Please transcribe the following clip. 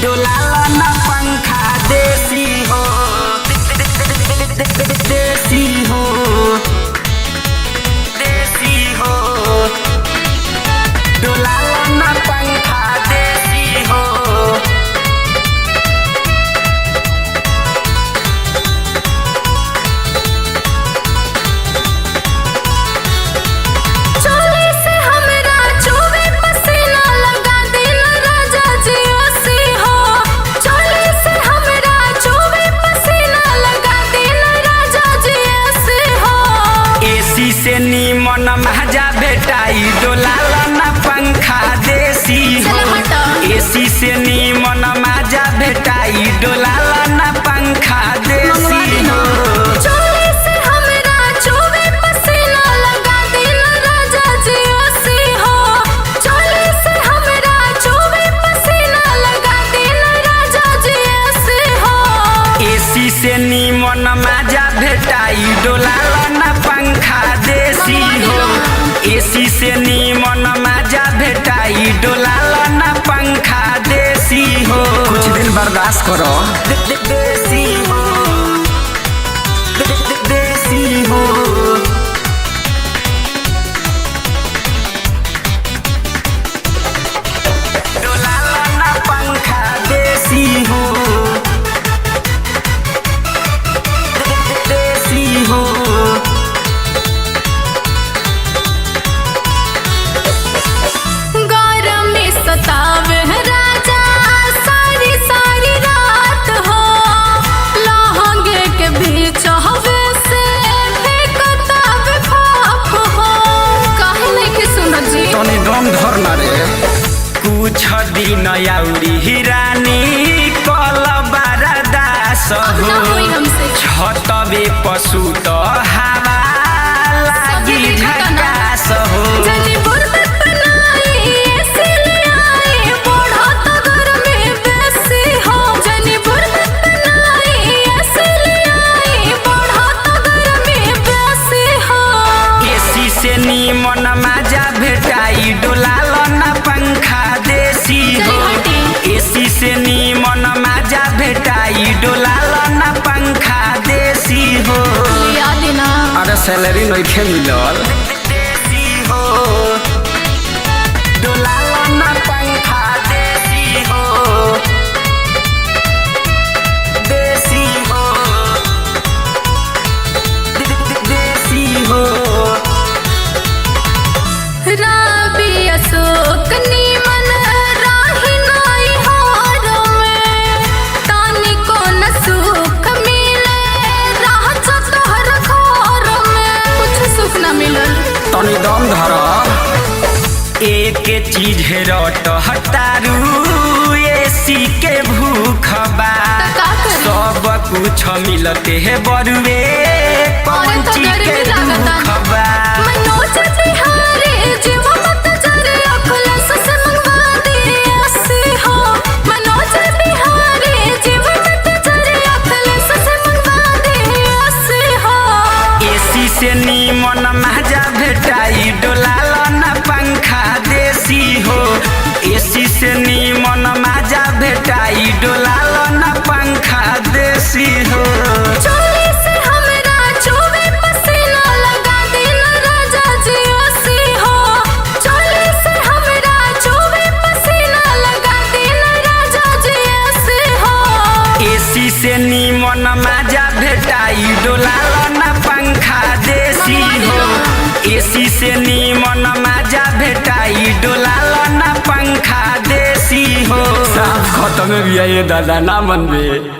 डोलाला ना पंखा देसी हो, देसी हो, देसी हो, डोलाला ना पंखा देसी हो। से नीमन महजा भेटाई डोलाला ना पंखा देसी हो। एसी से नीमन महजा भेटाई डोलाला ना पंखा देसी हो। एसी से नीमन महजा भेटाई डोलाला ना पंखा देसी हो। एसी से नीमन मजा भेटाई डोलाला ना पंखा देसी हो। कुछ दिन बर्दाश्त करो। देसी हो, देसी हो, डोलाला ना पंखा देसी हो, देसी हो। कुछ दिन आउरी रानी कल बारदास हो। छतबे पशु तो हवा लागी झकास हो। एसी से नीमन मजा भेटाई डोलाला ना पंखा देसी हो। एसी से नीमन मजा भेटाई डोलाला ना पंखा देसी हो। अरे सैलरी नइखे मिलल। देसी हो, डोलाला ना पंखा देसी हो, देसी हो, देसी हो। तनी दम धर। एक चीज रट हटारू एसी के भूख बा। सब कुछ मिलते है बरुए कौन चीज के दुख बा। एसी से नीमन महजा भेटाई डोलाला ना पंखा देसी हो। एसी से नीमन मजा भेटाई डोलाला ना पंखा देसी हो। एसी से नीमन मजा भेटाई डोलाला ना पंखा देसी हो। एसी से नीमन मजा भेटाई डोलाला ना पंखा देसी हो। साफ खत्म भी है ये दादा ना मनबे।